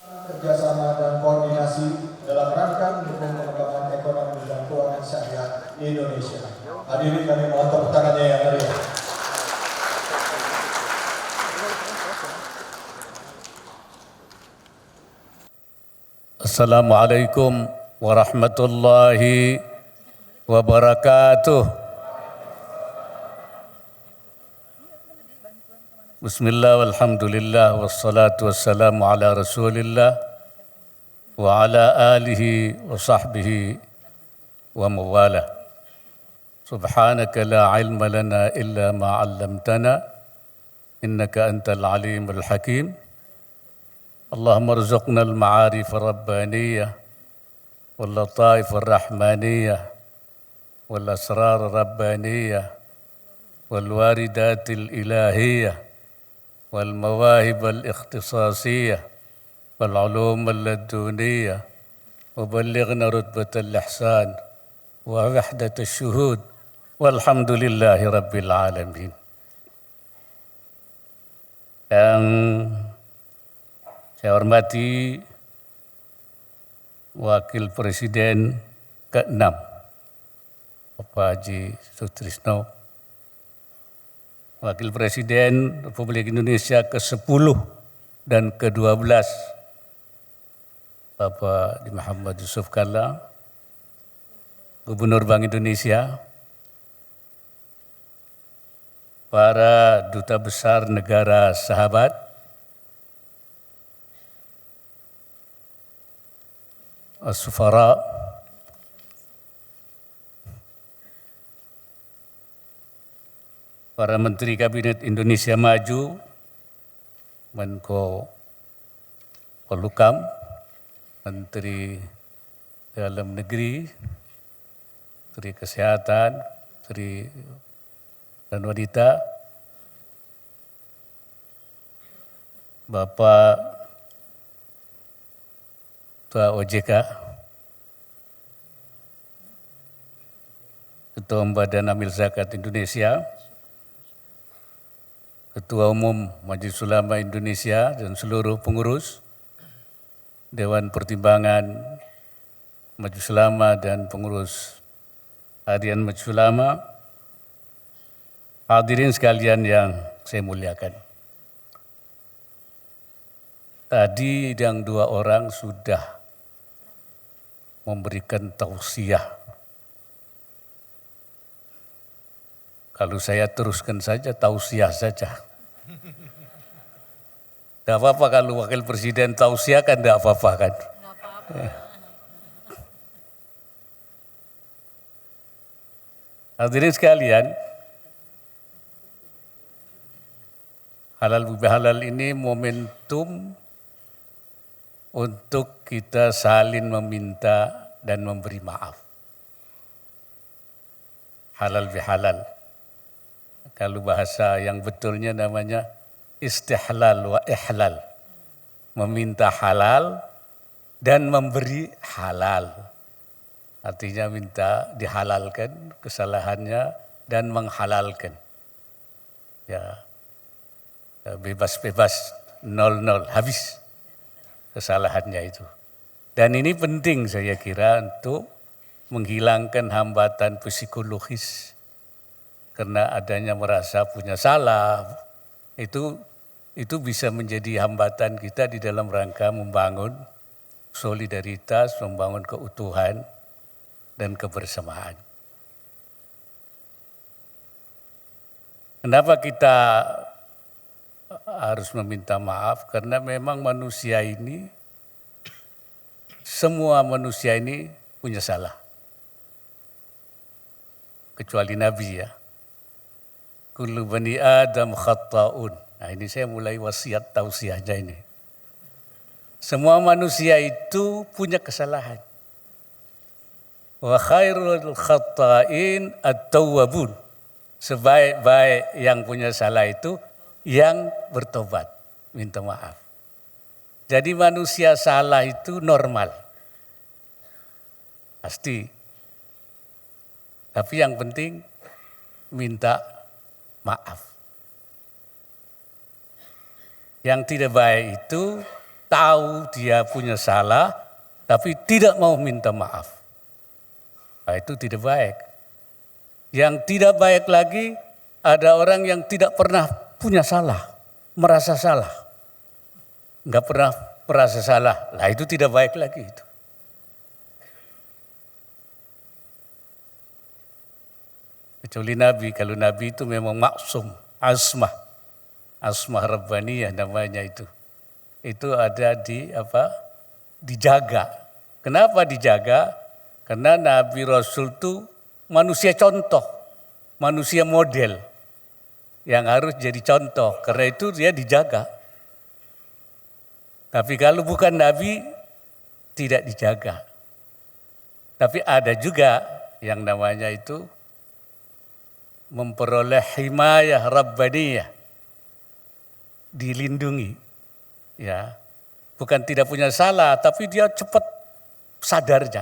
kerjasama dan koordinasi dalam rangka mendukung pengembangan ekonomi dan keuangan syariah di Indonesia. Hadirin kami mohon tepuk tangannya yang meriah. Assalamualaikum warahmatullahi wabarakatuh. Bismillah walhamdulillah wassalatu wassalamu ala rasulillah wa ala alihi wa sahbihi wa mawala. Subhanaka la ilma lana illa ma 'allamtana innaka antal alimul hakim. Allahumma rzuqna al-ma'arif ar-rabbaniyah wal lataif ar-rahmaniyah wal asrar ar-rabbaniyah wal waridatil ilahiyah والمواهب الاختصاصية والعلوم اللدنية وبلغنا رتبة الإحسان ووحدة الشهود والحمد لله رب العالمين. Yang saya hormati Wakil Presiden ke-6 Bapak Haji Sutrisno, Wakil Presiden Republik Indonesia ke-10 dan ke-12 Bapak Muhammad Yusuf Kalla, Gubernur Bank Indonesia, para duta besar negara sahabat, as-sufara, para Menteri Kabinet Indonesia Maju, Menko Polhukam, Menteri Dalam Negeri, Menteri Kesehatan, Menteri dan Wanita, Bapak Ketua OJK, Ketua Badan Amil Zakat Indonesia, Ketua Umum Majelis Ulama Indonesia dan seluruh pengurus, Dewan Pertimbangan Majelis Ulama dan pengurus Harian Majelis Ulama, hadirin sekalian yang saya muliakan. Tadi yang dua orang sudah memberikan tausiah. Kalau saya teruskan saja, tausiah saja. Tidak apa-apa kalau Wakil Presiden tausiah kan tidak apa-apa kan. Hadirin sekalian, halal bihalal ini momentum untuk kita saling meminta dan memberi maaf. Halal bihalal. Kalau bahasa yang betulnya namanya istihlal wa ihlal. Meminta halal dan memberi halal. Artinya minta dihalalkan kesalahannya dan menghalalkan. Ya, bebas-bebas, 0-0, habis kesalahannya itu. Dan ini penting saya kira untuk menghilangkan hambatan psikologis. Karena adanya merasa punya salah, itu bisa menjadi hambatan kita di dalam rangka membangun solidaritas, membangun keutuhan dan kebersamaan. Kenapa kita harus meminta maaf? Karena memang semua manusia ini punya salah. Kecuali Nabi ya. Kullu bani Adam khatta'un. Nah ini saya mulai wasiat tausiahnya ini. Semua manusia itu punya kesalahan. Wa khairul khatta'in at-tawwabun. Sebaik-baik yang punya salah itu yang bertobat, minta maaf. Jadi manusia salah itu normal. Pasti. Tapi yang penting minta maaf. Yang tidak baik itu tahu dia punya salah, tapi tidak mau minta maaf. Nah, itu tidak baik. Yang tidak baik lagi, ada orang yang tidak pernah punya salah, merasa salah. Enggak pernah merasa salah, lah itu tidak baik lagi itu. Kecuali Nabi, kalau Nabi itu memang maksum, asmah rabbaniyah namanya itu. Itu ada dijaga. Kenapa dijaga? Karena Nabi Rasul itu manusia contoh, manusia model yang harus jadi contoh. Karena itu dia dijaga. Tapi kalau bukan Nabi, tidak dijaga. Tapi ada juga yang namanya itu memperoleh himayah rabbaniyah, dilindungi. Ya, bukan tidak punya salah, tapi dia cepat sadarnya.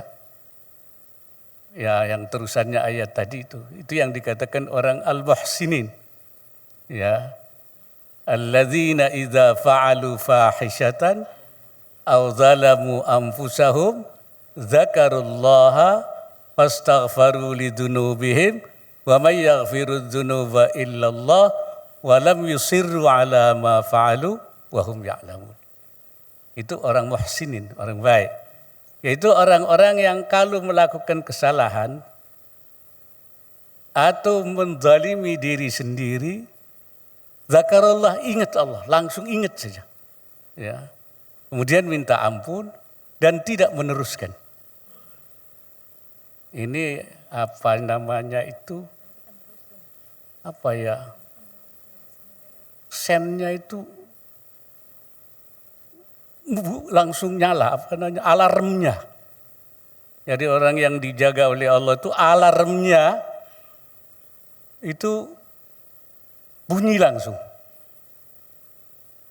Ya, yang terusannya ayat tadi itu yang dikatakan orang al-muhsinin. Ya, alladzina idza fa'alu fahishatan aw zalamu anfusahum dzakarullaha fastaghfaru lidzunubihim wa may yaghfiru dzunuba illallah wa lam yusirru ala ma fa'alu wa hum ya'lamun. Itu orang muhsinin, orang baik. Yaitu orang-orang yang kalau melakukan kesalahan atau menzalimi diri sendiri, zakarullah, ingat Allah, langsung ingat saja. Ya. Kemudian minta ampun dan tidak meneruskan. Ini apa namanya itu? Apa ya? Sennya itu langsung nyala, alarmnya. Jadi orang yang dijaga oleh Allah itu alarmnya itu bunyi langsung.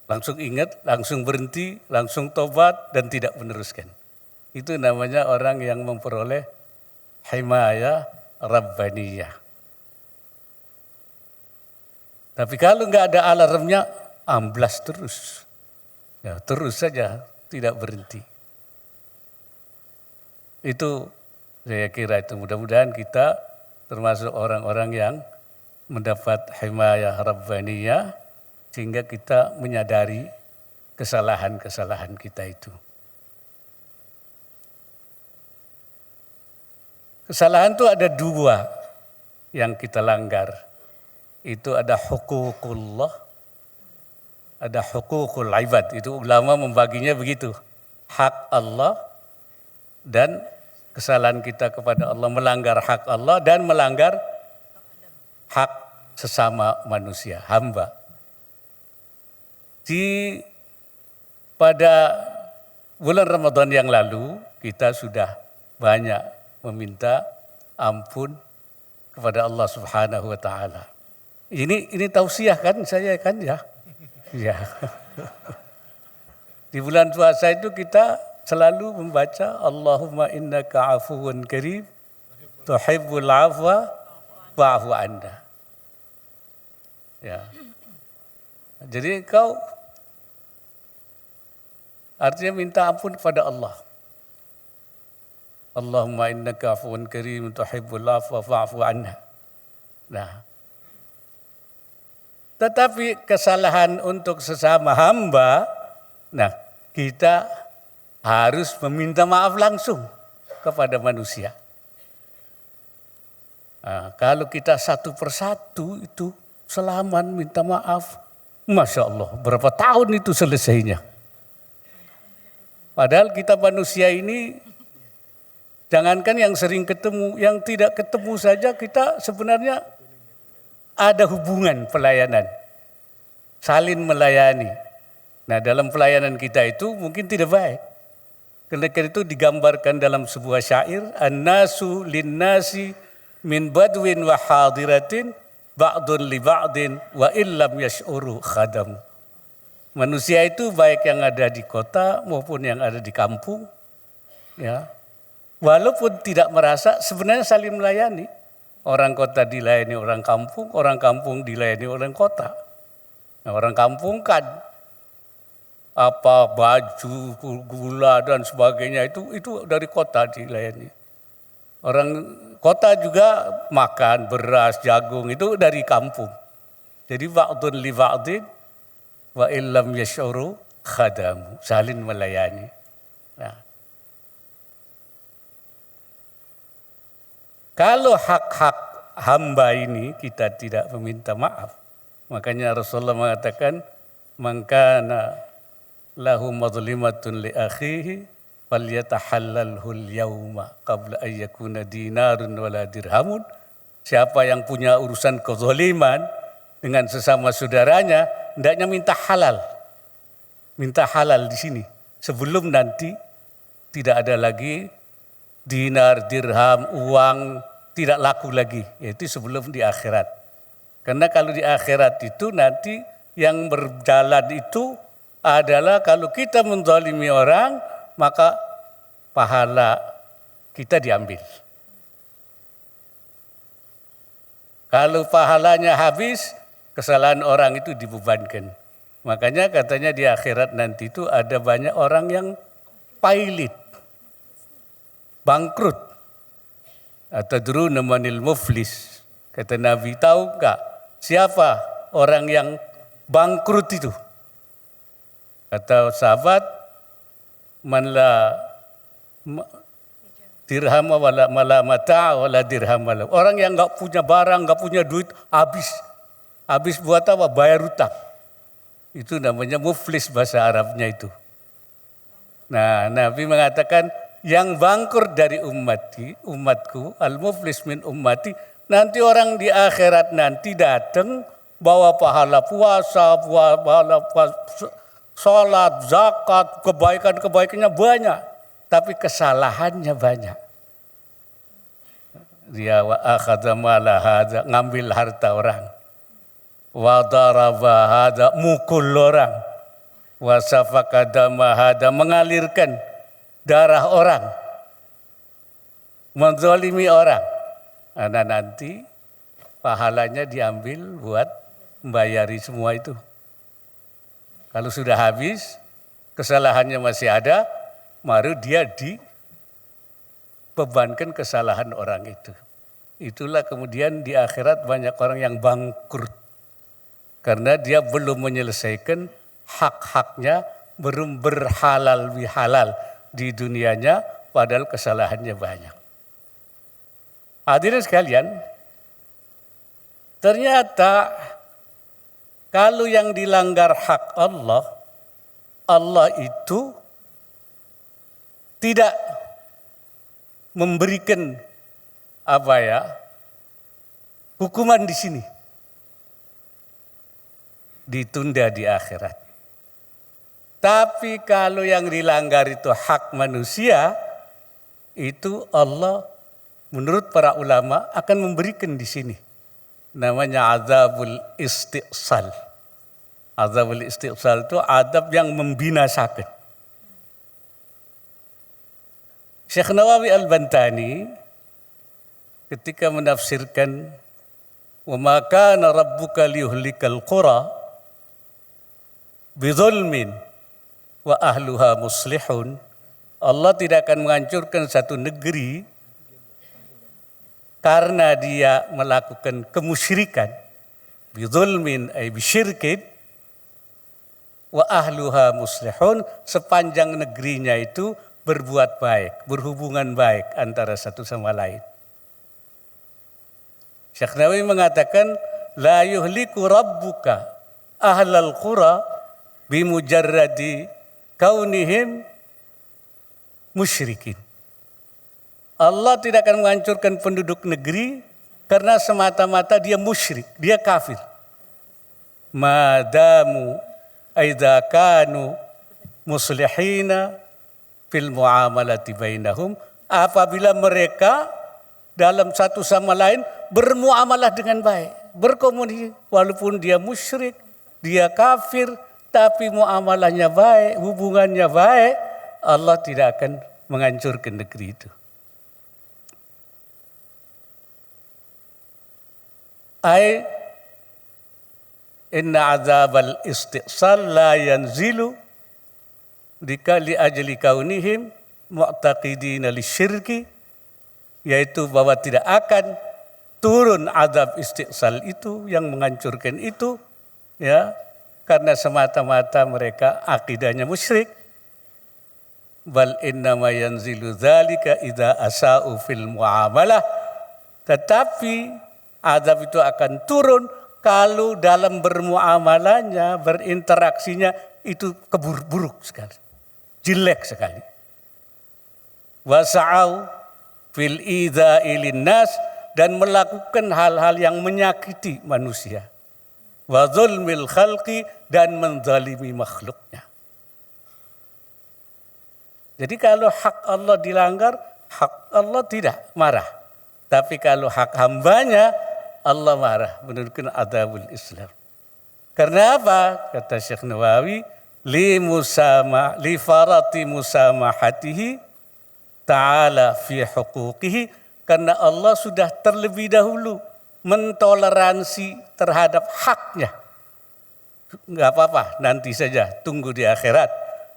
Langsung ingat, langsung berhenti, langsung tobat dan tidak meneruskan. Itu namanya orang yang memperoleh himayah rabbaniyah. Tapi kalau nggak ada alarmnya, amblas terus. Ya, terus saja, tidak berhenti. Itu saya kira itu mudah-mudahan kita termasuk orang-orang yang mendapat himayah rabbaniyah sehingga kita menyadari kesalahan-kesalahan kita itu. Kesalahan itu ada dua yang kita langgar. Itu ada huququllah, ada hukukul ibad. Itu ulama membaginya begitu. Hak Allah dan kesalahan kita kepada Allah, melanggar hak Allah dan melanggar hak sesama manusia, hamba. Pada bulan Ramadan yang lalu kita sudah banyak meminta ampun kepada Allah Subhanahu wa taala. Ini tausiah kan saya kan ya. Ya. Di bulan puasa itu kita selalu membaca Allahumma innaka afuwun karim tuhibbul afwa fa'fu anna. Ya. Jadi kau artinya minta ampun kepada Allah. Allahumma innaka afuwun karim tuhibbul afwa fa'fu anna. Nah, tetapi kesalahan untuk sesama hamba, nah kita harus meminta maaf langsung kepada manusia. Nah, kalau kita satu persatu itu selaman minta maaf, Masya Allah berapa tahun itu selesainya. Padahal kita manusia ini, jangankan yang sering ketemu, yang tidak ketemu saja kita sebenarnya ada hubungan pelayanan, saling melayani. Nah dalam pelayanan kita itu mungkin tidak baik. Karena itu digambarkan dalam sebuah syair, an-nasu lin-nasi min badwin wa hadiratin ba'dun li ba'din wa illam yash'uru khadam. Manusia itu baik yang ada di kota maupun yang ada di kampung, ya. Walaupun tidak merasa, sebenarnya saling melayani. Orang kota dilayani orang kampung dilayani orang kota. Nah, orang kampung kan apa baju, gula dan sebagainya itu dari kota dilayani. Orang kota juga makan beras, jagung itu dari kampung. Jadi ba'dun li ba'din wa illam yash'uru khadamu, saling melayani. Nah, kalau hak-hak hamba ini kita tidak meminta maaf, makanya Rasulullah mengatakan man kana lahu madlimatun li akhihi falyatahallalhu al-yawma qabla an yakuna dinarun wala dirhamun. Siapa yang punya urusan kezaliman dengan sesama saudaranya, hendaknya minta halal. Minta halal di sini sebelum nanti tidak ada lagi dinar, dirham, uang tidak laku lagi, yaitu sebelum di akhirat. Karena kalau di akhirat itu nanti yang berjalan itu adalah kalau kita menzalimi orang, maka pahala kita diambil. Kalau pahalanya habis, kesalahan orang itu dibebankan. Makanya katanya di akhirat nanti itu ada banyak orang yang pailit, bangkrut. Atadruna manil muflis. Kata Nabi, tahu enggak siapa orang yang bangkrut itu? Kata sahabat, man la dirham wala mata wala dirham wala. Orang yang enggak punya barang, enggak punya duit, habis. Habis buat apa? Bayar utang. Itu namanya muflis bahasa Arabnya itu. Nah, Nabi mengatakan yang bangkrut dari umatku, al-muflis min ummati, nanti orang di akhirat nanti datang bawa pahala puasa, pahala salat, zakat, kebaikannya banyak, tapi kesalahannya banyak. Dia wa akhadha mala hadza, ngambil harta orang. Wa daraba hadza, mukul orang. Wa safaka dama hadza, mengalirkan darah orang. Menzalimi orang. Nah, nanti pahalanya diambil buat membayari semua itu. Kalau sudah habis, kesalahannya masih ada, baru dia dibebankan kesalahan orang itu. Itulah kemudian di akhirat banyak orang yang bangkrut. Karena dia belum menyelesaikan hak-haknya, belum berhalal bihalal di dunianya, padahal kesalahannya banyak. Hadirin sekalian, ternyata kalau yang dilanggar hak Allah, Allah itu tidak memberikan hukuman di sini. Ditunda di akhirat. Tapi kalau yang dilanggar itu hak manusia, itu Allah menurut para ulama akan memberikan di sini. Namanya azabul istiqsal. Azabul istiqsal itu azab yang membinasakan. Syekh Nawawi Al-Bantani ketika menafsirkan wa ma kana rabbuka liyuhlikal qura bidzulmin wa ahluha muslihun, Allah tidak akan menghancurkan satu negeri karena dia melakukan kemusyrikan, bidzulmin ay bisyirkin, wa ahluha muslihun, sepanjang negerinya itu berbuat baik, berhubungan baik antara satu sama lain. Syekh Nawawi mengatakan la yuhliku rabbuka ahlal qura bimujarradi kaunihim musyrikin. Allah tidak akan menghancurkan penduduk negeri karena semata-mata dia musyrik, dia kafir. Madamu aidza kanu muslihina fil muamalati bainahum, apabila mereka dalam satu sama lain bermuamalah dengan baik, berkomunikasi, walaupun dia musyrik, dia kafir, tapi muamalahnya baik, hubungannya baik, Allah tidak akan menghancurkan negeri itu. Ai inna azabal istiqsal la yanzilu li ajli kaunihim mu'taqidina lisyirki, yaitu bahwa tidak akan turun azab istiqsal itu yang menghancurkan itu, ya, karena semata-mata mereka akidahnya musyrik. Bal innama yanzilu dzalika idza asa'u fil muamalah. Tetapi azab itu akan turun kalau dalam bermuamalahnya, berinteraksinya itu buruk sekali, jelek sekali. Wasa'au fil idza'i linnas, dan melakukan hal-hal yang menyakiti manusia. Wa zulmil khalqi, dan menzalimi makhluknya. Jadi kalau hak Allah dilanggar, hak Allah tidak marah. Tapi kalau hak hambanya, Allah marah, menurunkan adzabul Islam. Karena apa? Kata Syekh Nawawi, li farati musamahatihi ta'ala fi huquqihi, karena Allah sudah terlebih dahulu mentoleransi terhadap haknya. Enggak apa-apa, nanti saja, tunggu di akhirat.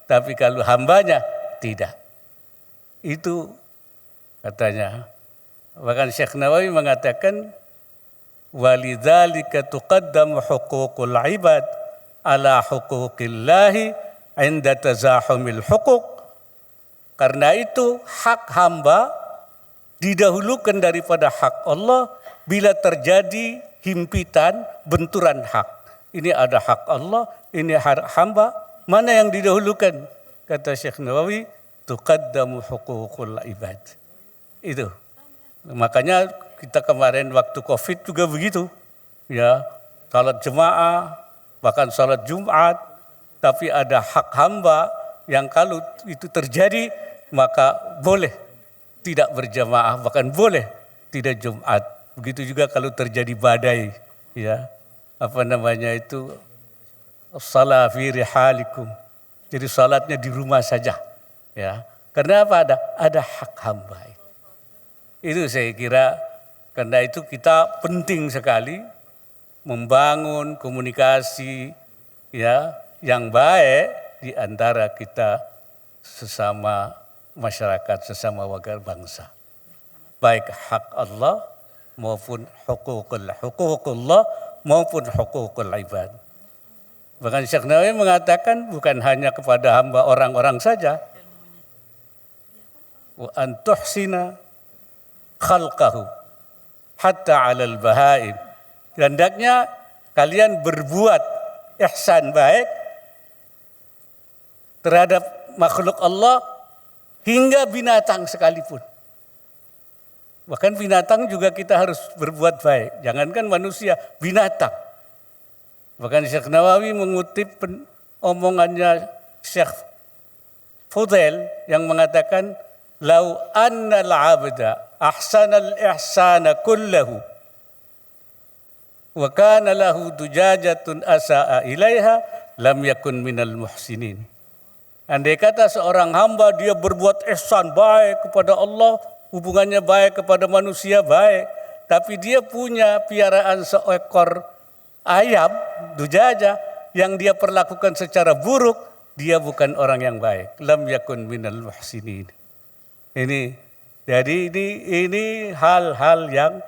Tapi kalau hambanya, tidak. Itu katanya. Bahkan Syekh Nawawi mengatakan, walidzalika tuqaddamu huququl ibad ala huquqillahi inda tazahumil huquq. Karena itu hak hamba didahulukan daripada hak Allah bila terjadi himpitan, benturan hak. Ini ada hak Allah, ini hak hamba, mana yang didahulukan? Kata Syekh Nawawi, tuqaddamu huququl ibad. Itu. Makanya kita kemarin waktu Covid juga begitu. Ya, salat jemaah, bahkan salat Jumat, tapi ada hak hamba yang kalau itu terjadi maka boleh tidak berjamaah, bahkan boleh tidak Jumat. Begitu juga kalau terjadi badai, ya. Apa namanya itu? Shalah fi rihalikum. Jadi salatnya di rumah saja, ya. Karena apa? Ada hak hamba. Itu saya kira, karena itu kita penting sekali membangun komunikasi, ya, yang baik di antara kita sesama masyarakat, sesama warga bangsa. Baik hak Allah maupun huququllah maupun huququl ibad. Bahkan Syekh Nawawi mengatakan bukan hanya kepada hamba orang-orang saja. Wa antuhsina khalqahu hatta 'alal bahaim. Hendaknya kalian berbuat ihsan baik terhadap makhluk Allah hingga binatang sekalipun. Bahkan binatang juga kita harus berbuat baik. Jangankan manusia, binatang. Bahkan Syekh Nawawi mengutip omongannya Syekh Fudail yang mengatakan, "Lau annal 'abda ahsanal ihsana kullahu wa kana lahu dujajatun asa'a ilaiha lam yakun minal muhsinin." Andai kata seorang hamba dia berbuat ihsan baik kepada Allah, hubungannya baik kepada manusia baik, tapi dia punya piaraan seekor ayam, dujaja, yang dia perlakukan secara buruk, dia bukan orang yang baik. Lam yakun minal muhsinin. Jadi ini hal-hal yang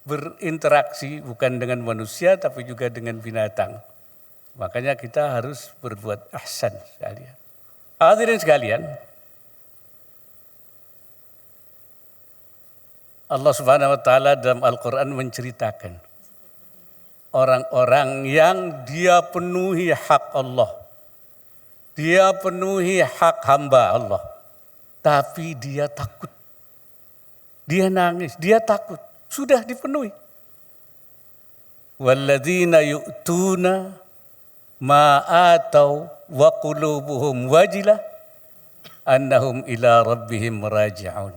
berinteraksi bukan dengan manusia tapi juga dengan binatang. Makanya kita harus berbuat ihsan sekalian. Hadirin sekalian, Allah Subhanahu wa taala dalam Al-Qur'an menceritakan orang-orang yang dia penuhi hak Allah. Dia penuhi hak hamba Allah. Tapi dia takut. Dia nangis, dia takut. Sudah dipenuhi. Walladzina yu'tuna ma atau wa qulubuhum wajilah annahum ila rabbihim raji'un.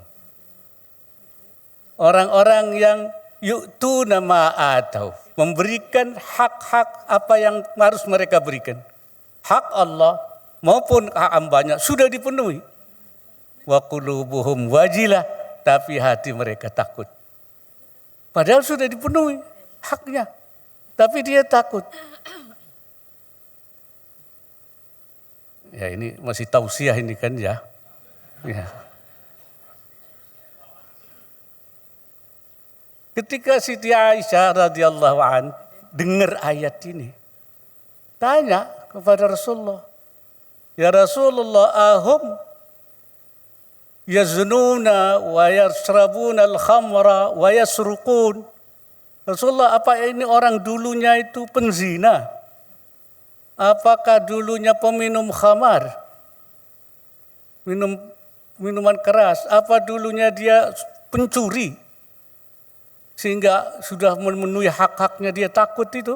Orang-orang yang yu'tuna ma atau, memberikan hak-hak apa yang harus mereka berikan. Hak Allah maupun hak hambanya sudah dipenuhi. Wa qulubuhum wajilah, tapi hati mereka takut. Padahal sudah dipenuhi haknya, tapi dia takut. Ya ini masih tausiah ini kan ya. Ya. Ketika Siti Aisyah radhiyallahu an dengar ayat ini, tanya kepada Rasulullah, ya Rasulullah, ahum yaznuna wa yasrabuna al-khamra wa yasruqun. Rasulullah, apa ini orang dulunya itu penzina? Apakah dulunya peminum khamar? Minuman keras? Apa dulunya dia pencuri? Sehingga sudah memenuhi hak-haknya dia takut itu?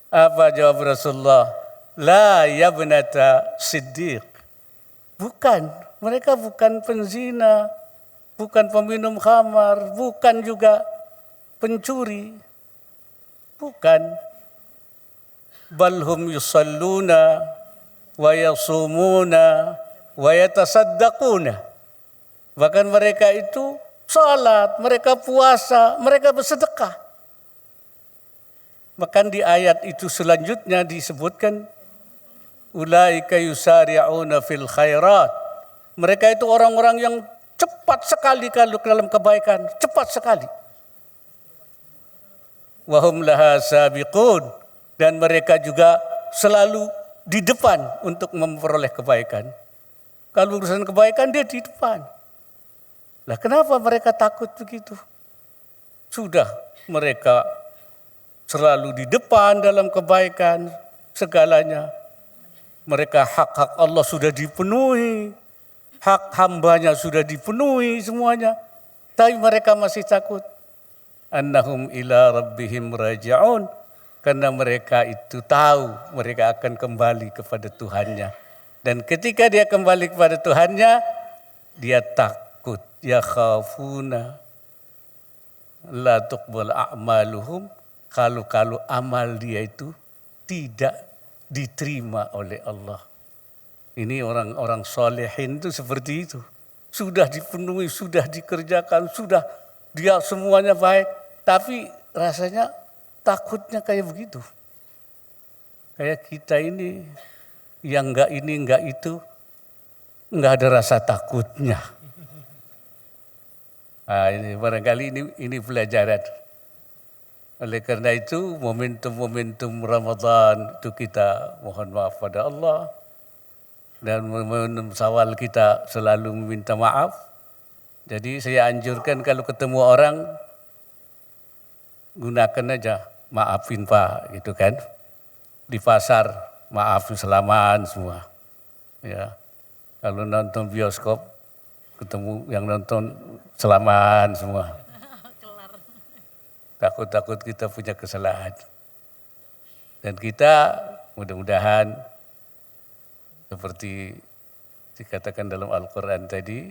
Apa jawab Rasulullah? La yabnata Siddiq. Bukan, mereka bukan penzina, bukan peminum khamar, bukan juga pencuri. Bukan. Balhum yusalluna wa yasumuna wa yatasaddaquna. Bahkan mereka itu salat, mereka puasa, mereka bersedekah. Bahkan di ayat itu selanjutnya disebutkan ulaika yusari'una fil khairat. Mereka itu orang-orang yang cepat sekali kalau dalam kebaikan, cepat sekali. Wa hum laha sabiqun, dan mereka juga selalu di depan untuk memperoleh kebaikan. Kalau urusan kebaikan dia di depan. Lah kenapa mereka takut begitu? Sudah mereka selalu di depan dalam kebaikan segalanya. Mereka hak-hak Allah sudah dipenuhi, hak hambanya sudah dipenuhi semuanya. Tapi mereka masih takut. Annahum ila rabbihim raji'un. Karena mereka itu tahu mereka akan kembali kepada Tuhannya. Dan ketika dia kembali kepada Tuhannya, dia takut. Ya khafuna la tuqbal a'maluhum. Kalau amal dia itu tidak diterima oleh Allah. Ini orang-orang solehin itu seperti itu. Sudah dipenuhi, sudah dikerjakan, sudah dia semuanya baik. Tapi rasanya takutnya kayak begitu. Kayak kita ini yang enggak ini enggak itu, enggak ada rasa takutnya. Nah, ini barangkali ini pelajaran. Oleh karena itu momentum Ramadan itu kita mohon maaf pada Allah. Dan momentum Syawal kita selalu meminta maaf. Jadi saya anjurkan kalau ketemu orang, gunakan aja maafin Pak gitu kan. Di pasar maaf selamaan semua. Ya. Kalau nonton bioskop ketemu yang nonton selamaan semua. Takut-takut kita punya kesalahan. Dan kita mudah-mudahan seperti dikatakan dalam Al-Quran tadi,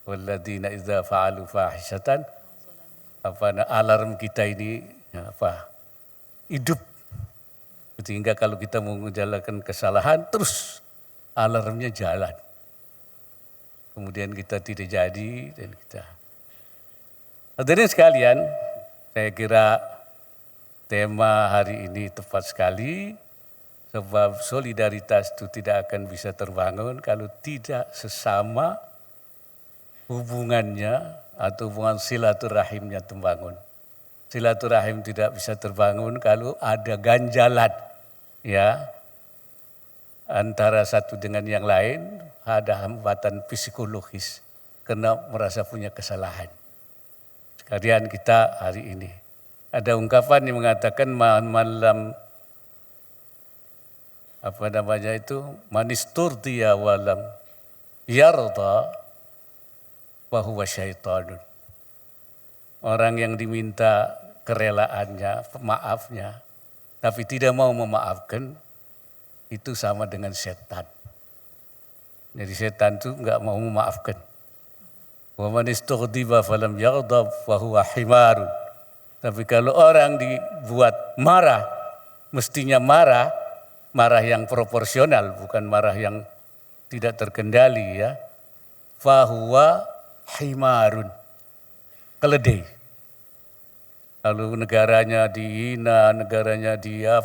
walladzina idza fa'alu fahishatan, alarm kita ini hidup. Sehingga kalau kita mau menjalankan kesalahan, terus alarmnya jalan. Kemudian kita tidak jadi dan kita. Hadirin sekalian, saya kira tema hari ini tepat sekali. Sebab solidaritas itu tidak akan bisa terbangun kalau tidak sesama hubungannya atau hubungan silaturahimnya terbangun. Silaturahim tidak bisa terbangun kalau ada ganjalan ya antara satu dengan yang lain, ada hambatan psikologis karena merasa punya kesalahan. Sekalian kita hari ini ada ungkapan yang mengatakan malam manisturdiya walam yarda fahuwa syaitanun. Orang yang diminta kerelaannya, maafnya, tapi tidak mau memaafkan, itu sama dengan setan. Jadi setan itu enggak mau memaafkan. Wa manistughdiba falam yaghdab fahuwa himarun. Tapi kalau orang dibuat marah, mestinya marah yang proporsional, bukan marah yang tidak terkendali ya. Fahuwa himarun. Keledai. Kalau negaranya dihina, negaranya dia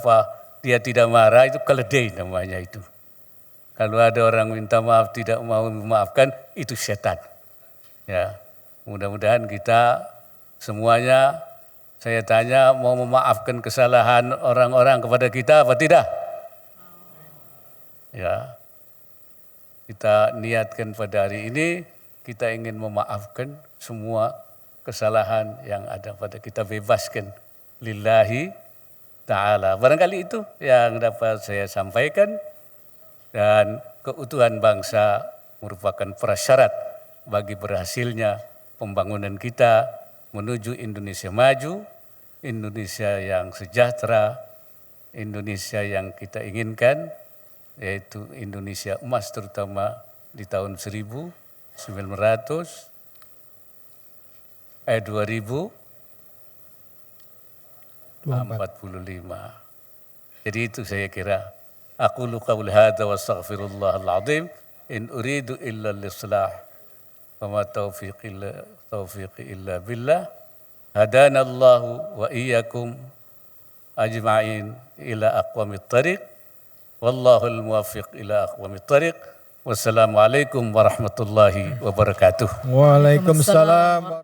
tidak marah, itu keledai namanya itu. Kalau ada orang minta maaf tidak mau memaafkan, itu setan. Ya, mudah-mudahan kita semuanya, saya tanya, mau memaafkan kesalahan orang-orang kepada kita apa tidak? Ya, kita niatkan pada hari ini, kita ingin memaafkan semua kesalahan yang ada pada kita, bebaskan lillahi ta'ala. Barangkali itu yang dapat saya sampaikan. Dan keutuhan bangsa merupakan prasyarat bagi berhasilnya pembangunan kita menuju Indonesia maju, Indonesia yang sejahtera, Indonesia yang kita inginkan, yaitu Indonesia emas terutama di tahun 2045. Jadi itu saya kira. Aqulu qawli hadza wa astaghfirullahal azim in uridu illa al-islah wa ma taufiqi illa billah hadana Allahu wa iyyakum ajma'in ila aqwamit thariq wallahu al-muwaffiq ila aqwamit thariq. Wassalamualaikum warahmatullahi wabarakatuh. Waalaikumsalam.